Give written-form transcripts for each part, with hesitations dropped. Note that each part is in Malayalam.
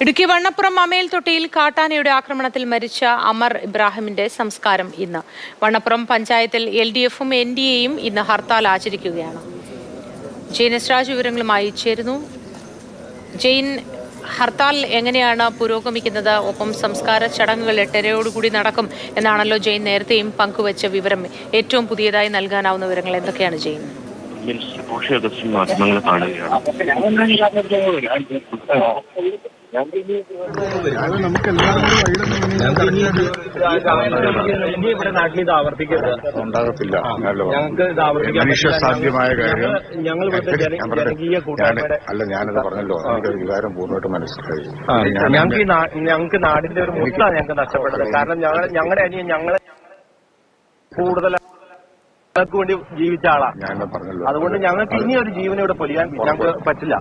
ഇടുക്കി വണ്ണപ്പുറം അമേൽത്തൊട്ടിയിൽ കാട്ടാനയുടെ ആക്രമണത്തിൽ മരിച്ച അമർ ഇബ്രാഹിമിന്റെ സംസ്കാരം ഇന്ന്. വണ്ണപ്പുറം പഞ്ചായത്തിൽ LDF-ഉം NDA-യും ഇന്ന് ഹർത്താൽ ആചരിക്കുകയാണ്. ജെയിൻ എസ് രാജ് വിവരങ്ങളുമായി ചേരുന്നു. ജെയിൻ, ഹർത്താൽ എങ്ങനെയാണ് പുരോഗമിക്കുന്നത്? ഒപ്പം സംസ്കാര ചടങ്ങുകൾ 8:30 നടക്കും എന്നാണല്ലോ ജെയിൻ നേരത്തെയും പങ്കുവച്ച വിവരം. ഏറ്റവും പുതിയതായി നൽകാനാവുന്ന വിവരങ്ങൾ എന്തൊക്കെയാണ് ജെയിൻ? മാധ്യമങ്ങൾ കാണുകയാണ്. ഉണ്ടാകത്തില്ല. മനുഷ്യസാധ്യമായ കാര്യം ഞാനത് പറഞ്ഞല്ലോ. എനിക്ക് വികാരം പൂർണ്ണമായിട്ട് മനസ്സിലായി. ഞങ്ങൾക്ക് നാടിന്റെ ഒരു മുത്താണ് ഞങ്ങൾക്ക് നഷ്ടപ്പെട്ടത്. കാരണം ഞങ്ങളുടെ അനിയൻ ഞങ്ങളെ കൂടുതൽ വേണ്ടി ജീവിച്ച ആളാണ്. അതുകൊണ്ട് ഞങ്ങൾക്ക് ഇനി ഒരു ജീവനെ ഇവിടെ പൊലിയാൻ ഞങ്ങൾക്ക് പറ്റില്ല.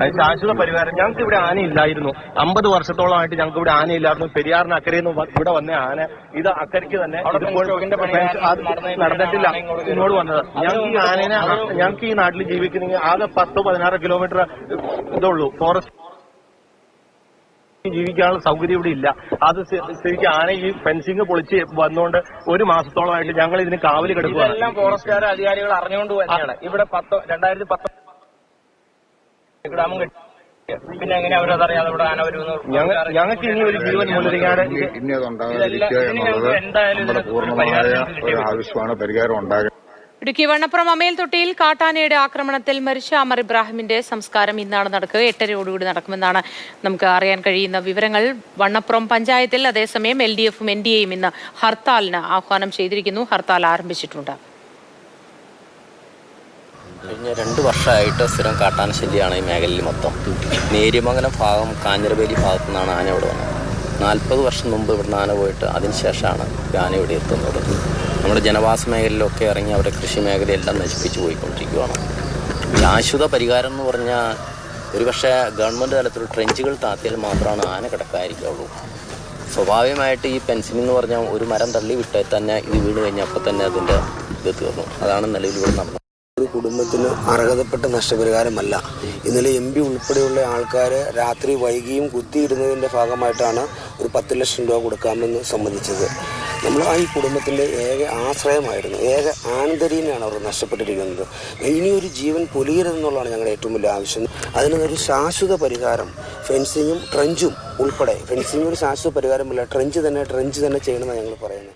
അത് ശാശ്വത പരിഹാരം. ഞങ്ങൾക്ക് ഇവിടെ ആനയില്ലായിരുന്നു. 50 വർഷത്തോളമായിട്ട് ഞങ്ങൾക്ക് ഇവിടെ ആനയില്ലായിരുന്നു. പെരിയാറിന് അക്കരയിൽ നിന്ന് ഇവിടെ വന്ന ആന ഇത് അക്കരയ്ക്ക് തന്നെ നടന്നിട്ടില്ല ഇങ്ങോട്ട് വന്നത്. ഞങ്ങൾക്ക് ഈ ആനേനെ ഞങ്ങൾക്ക് ഈ നാട്ടിൽ ജീവിക്കുന്നെങ്കിൽ ആകെ 10-16 കിലോമീറ്റർ ഇതുള്ളൂ. ഫോറസ്റ്റ് ജീവിക്കാനുള്ള സൗകര്യം ഇവിടെ ഇല്ല. അത് ശരിക്കും ആന ഈ ഫെൻസിങ് പൊളിച്ച് വന്നുകൊണ്ട് 1 മാസത്തോളമായിട്ട് ഞങ്ങൾ ഇതിന് കാവല് കിടക്കുകയാണ്. എല്ലാം ഫോറസ്റ്റുകാർ അധികാരികൾ അറിഞ്ഞുകൊണ്ട് തന്നെയാണ് ഇവിടെ 2010 ഗ്രാമം കെട്ടി. പിന്നെ എങ്ങനെ അവരതറിയാതെ ഇവിടെ ആന വരുമെന്ന് ഞങ്ങൾക്ക് ഇനി ഒരു ജീവൻ മുന്നറിയാതെ എന്തായാലും ആവശ്യമാണ് പരിഹാരം ഉണ്ടാകുക. ഇടുക്കി വണ്ണപ്പുറം അമേൽത്തൊട്ടിയിൽ കാട്ടാനയുടെ ആക്രമണത്തിൽ മരിച്ച അമർ ഇബ്രാഹിമിന്റെ സംസ്കാരം ഇന്നാണ് നടക്കുക. 8:30 നടക്കുമെന്നാണ് നമുക്ക് അറിയാൻ കഴിയുന്ന വിവരങ്ങൾ. വണ്ണപ്പുറം പഞ്ചായത്തിൽ അതേസമയം LDF-ഉം NDA-യും ഇന്ന് ഹർത്താലിന് ആഹ്വാനം ചെയ്തിരിക്കുന്നു. ഹർത്താൽ ആരംഭിച്ചിട്ടുണ്ട്. കഴിഞ്ഞ 2 വർഷമായിട്ട് സ്ഥിരം കാട്ടാന ശല്യമാണ് ഈ മേഖലയിൽ മൊത്തം. നേര്യമംഗലം ഭാഗം കാഞ്ഞിരവേലി ഭാഗത്തു നിന്നാണ് ആന ഇവിടെ വന്നത്. 40 വർഷം മുമ്പ് ഇവിടുന്ന് ആന പോയിട്ട് അതിനുശേഷമാണ് ആന ഇവിടെ എത്തുന്നത്. നമ്മുടെ ജനവാസ മേഖലയിലൊക്കെ ഇറങ്ങി അവിടെ കൃഷി മേഖലയെല്ലാം നശിപ്പിച്ച് പോയിക്കൊണ്ടിരിക്കുകയാണ്. ശാശ്വത പരിഹാരം എന്ന് പറഞ്ഞാൽ ഒരുപക്ഷെ ഗവൺമെൻറ് തലത്തിൽ ട്രെഞ്ചുകൾ താത്തിയാൽ മാത്രമാണ് ആന കിടക്കാതിരിക്കുള്ളൂ. സ്വാഭാവികമായിട്ട് ഈ പെൻസിൽ എന്ന് പറഞ്ഞാൽ ഒരു മരം തള്ളി വിട്ടാൽ തന്നെ ഇത് വീണ് കഴിഞ്ഞാൽ അപ്പം തന്നെ അതിൻ്റെ ഇത് തീർന്നു. അതാണ് നിലവിൽ ഇവിടെ നടന്നത്. ഒരു കുടുംബത്തിന് അർഹതപ്പെട്ട നഷ്ടപരിഹാരമല്ല. ഇന്നലെ MP ഉൾപ്പെടെയുള്ള ആൾക്കാർ രാത്രി വൈകിയും കുത്തിയിടുന്നതിൻ്റെ ഭാഗമായിട്ടാണ് ഒരു 10 ലക്ഷം രൂപ കൊടുക്കാമെന്ന് സമ്മതിച്ചത്. നമ്മൾ ഈ കുടുംബത്തിൻ്റെ ഏക ആശ്രയമായിരുന്നു, ഏക ആന്തരീനെയാണ് അവർ നഷ്ടപ്പെട്ടിരിക്കുന്നത്. ഇനിയൊരു ജീവൻ പൊലിയരുതെന്നുള്ളതാണ് ഞങ്ങളുടെ ഏറ്റവും വലിയ ആവശ്യം. അതിനൊരു ശാശ്വത പരിഹാരം ഫെൻസിങ്ങും ട്രെഞ്ചും ഉൾപ്പെടെ. ഫെൻസിങ് ഒരു ശാശ്വത പരിഹാരമല്ല, ട്രെഞ്ച് തന്നെ ചെയ്യണമെന്നാണ് ഞങ്ങൾ പറയുന്നത്.